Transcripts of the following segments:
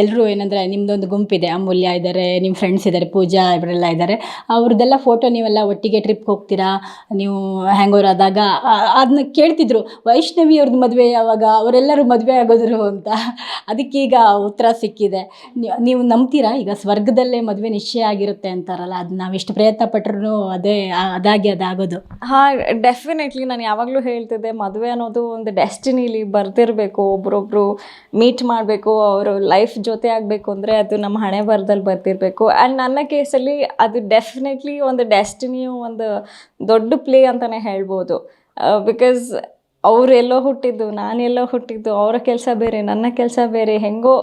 ಎಲ್ಲರೂ ಏನಂದರೆ ನಿಮ್ಮದೊಂದು ಗುಂಪಿದೆ, ಅಮೂಲ್ಯ ಇದ್ದಾರೆ, ನಿಮ್ಮ ಫ್ರೆಂಡ್ಸ್ ಇದ್ದಾರೆ, ಪೂಜಾ ಇವರೆಲ್ಲ ಇದ್ದಾರೆ, ಅವ್ರದ್ದೆಲ್ಲ ಫೋಟೋ ನೀವೆಲ್ಲ ಒಟ್ಟಿಗೆ ಟ್ರಿಪ್ಗೆ ಹೋಗ್ತೀರಾ, ನೀವು ಹ್ಯಾಂಗ್ ಓವರ್ ಆದಾಗ ಅದನ್ನ ಕೇಳ್ತಿದ್ರು, ವೈಷ್ಣವಿ ಅವ್ರದ್ದು ಮದುವೆ ಯಾವಾಗ, ಅವರೆಲ್ಲರೂ ಮದುವೆ ಆಗೋದ್ರು ಅಂತ. ಅದಕ್ಕೀಗ ಉತ್ತರ ಸಿಕ್ಕಿದೆ. ನೀವು ನಂಬ್ತೀರಾ ಈಗ ಸ್ವರ್ಗದಲ್ಲೇ ಮದುವೆ ನಿಶ್ಚಯ ಆಗಿರುತ್ತೆ ಅಂತಾರಲ್ಲ, ಅದು ನಾವು ಎಷ್ಟು ಪ್ರಯತ್ನ ಪಟ್ಟರು ಅದೇ ಅದಾಗೋದು? ಹಾಂ, ಡೆಫಿನೆಟ್ಲಿ. ನಾನು ಯಾವಾಗಲೂ ಹೇಳ್ತಿದ್ದೆ, ಮದುವೆ ಅನ್ನೋದು ಒಂದು ಡೆಸ್ಟಿನಿಲಿ ಬರ್ತಿರಬೇಕು. ಒಬ್ರೊಬ್ರು ಮೀಟ್ ಮಾಡಬೇಕು, ಅವರು ಲೈಫ್ ಜೊತೆ ಆಗಬೇಕು ಅಂದರೆ ಅದು ನಮ್ಮ ಹಣೆ ಬರದಲ್ಲಿ ಬರ್ತಿರಬೇಕು. ಆ್ಯಂಡ್ ನನ್ನ ಕೇಸಲ್ಲಿ ಅದು ಡೆಫಿನೆಟ್ಲಿ ಒಂದು ಡೆಸ್ಟಿನಿಯು ಒಂದು ದೊಡ್ಡ ಪ್ಲೇ ಅಂತಲೇ ಹೇಳ್ಬೋದು. ಬಿಕಾಸ್ ಅವ್ರು ಎಲ್ಲೋ ಹುಟ್ಟಿದ್ದು, ನಾನು ಎಲ್ಲೋ ಹುಟ್ಟಿದ್ದು, ಅವರ ಕೆಲಸ ಬೇರೆ, ನನ್ನ ಕೆಲಸ ಬೇರೆ, ಹೆಂಗೋ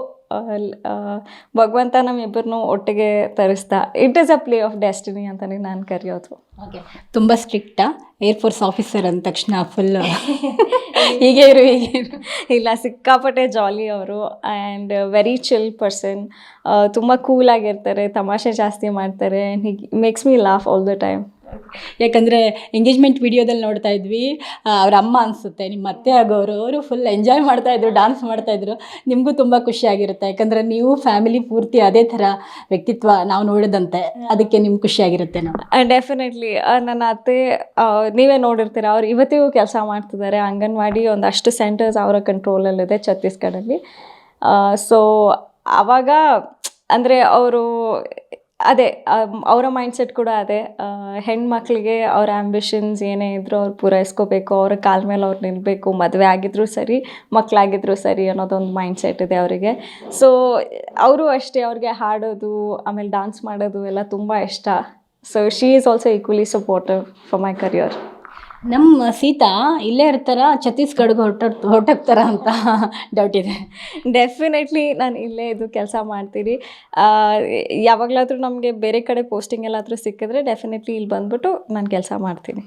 ಭಗವಂತ ನಮ್ಮಿಬ್ಬರನ್ನೂ ಒಟ್ಟಿಗೆ ತರಿಸ್ದ. It is a play of destiny ಅಂತಲೇ ನಾನು ಕರೆಯೋದು. ಓಕೆ. ತುಂಬ ಸ್ಟ್ರಿಕ್ಟಾ? ಏರ್ಫೋರ್ಸ್ ಆಫೀಸರ್ ಅಂದ ತಕ್ಷಣ ಫುಲ್ ಹೀಗೆ ಇರು ಹೀಗೆ ಇರು? ಇಲ್ಲ, ಸಿಕ್ಕಾಪಟ್ಟೆ ಜಾಲಿ ಅವರು. And very chill person. ತುಂಬ ಕೂಲಾಗಿರ್ತಾರೆ, ತಮಾಷೆ ಜಾಸ್ತಿ ಮಾಡ್ತಾರೆ. He makes me laugh all the time. ಯಾಕಂದರೆ ಎಂಗೇಜ್ಮೆಂಟ್ ವಿಡಿಯೋದಲ್ಲಿ ನೋಡ್ತಾ ಇದ್ವಿ, ಅವ್ರ ಅಮ್ಮ ಅನಿಸುತ್ತೆ ನಿಮ್ಮ ಅತ್ತೆ ಆಗೋರು, ಅವರು ಫುಲ್ ಎಂಜಾಯ್ ಮಾಡ್ತಾಯಿದ್ರು, ಡಾನ್ಸ್ ಮಾಡ್ತಾಯಿದ್ರು. ನಿಮಗೂ ತುಂಬ ಖುಷಿಯಾಗಿರುತ್ತೆ, ಯಾಕಂದರೆ ನೀವು ಫ್ಯಾಮಿಲಿ ಪೂರ್ತಿ ಅದೇ ಥರ ವ್ಯಕ್ತಿತ್ವ ನಾವು ನೋಡಿದಂತೆ, ಅದಕ್ಕೆ ನಿಮ್ಗೆ ಖುಷಿಯಾಗಿರುತ್ತೆ. ನಾವು ಡೆಫಿನೆಟ್ಲಿ ನನ್ನ ಅತ್ತೆ ನೀವೇ ನೋಡಿರ್ತೀರ, ಅವ್ರು ಇವತ್ತಿಗೂ ಕೆಲಸ ಮಾಡ್ತಿದ್ದಾರೆ. ಅಂಗನವಾಡಿ ಒಂದಷ್ಟು ಸೆಂಟರ್ಸ್ ಅವರ ಕಂಟ್ರೋಲಲ್ಲಿದೆ ಛತ್ತೀಸ್ಗಢಲ್ಲಿ. ಸೊ ಆವಾಗ ಅಂದರೆ ಅವರು ಅದೇ ಅವರ ಮೈಂಡ್ಸೆಟ್ ಕೂಡ ಅದೇ, ಹೆಣ್ಮಕ್ಳಿಗೆ ಅವ್ರ ಆ್ಯಂಬಿಷನ್ಸ್ ಏನೇ ಇದ್ದರೂ ಅವ್ರು ಪೂರೈಸ್ಕೋಬೇಕು, ಅವ್ರ ಕಾಲ ಮೇಲೆ ಅವ್ರು ನಿಲ್ಲಬೇಕು, ಮದುವೆ ಆಗಿದ್ರೂ ಸರಿ, ಮಕ್ಕಳಾಗಿದ್ರೂ ಸರಿ ಅನ್ನೋದೊಂದು ಮೈಂಡ್ಸೆಟ್ ಇದೆ ಅವರಿಗೆ. ಸೊ ಅವರು ಅಷ್ಟೇ, ಅವ್ರಿಗೆ ಹಾಡೋದು ಆಮೇಲೆ ಡಾನ್ಸ್ ಮಾಡೋದು ಎಲ್ಲ ತುಂಬ ಇಷ್ಟ. So she is also equally supportive for my career. ನಮ್ಮ ಸೀತಾ ಇಲ್ಲೇ ಇರ್ತಾರ, ಛತ್ತೀಸ್ಗಢಗೆ ಹೊರಟೋಗ್ತಾರ ಅಂತ ಡೌಟ್ ಇದೆ. ಡೆಫಿನೆಟ್ಲಿ ನಾನು ಇಲ್ಲೇ ಇದು ಕೆಲಸ ಮಾಡ್ತೀನಿ. ಯಾವಾಗಲಾದರೂ ನಮಗೆ ಬೇರೆ ಕಡೆ ಪೋಸ್ಟಿಂಗ್ ಎಲ್ಲಾದರೂ ಸಿಕ್ಕಿದ್ರೆ ಡೆಫಿನೆಟ್ಲಿ ಇಲ್ಲಿ ಬಂದುಬಿಟ್ಟು ನಾನು ಕೆಲಸ ಮಾಡ್ತೀನಿ.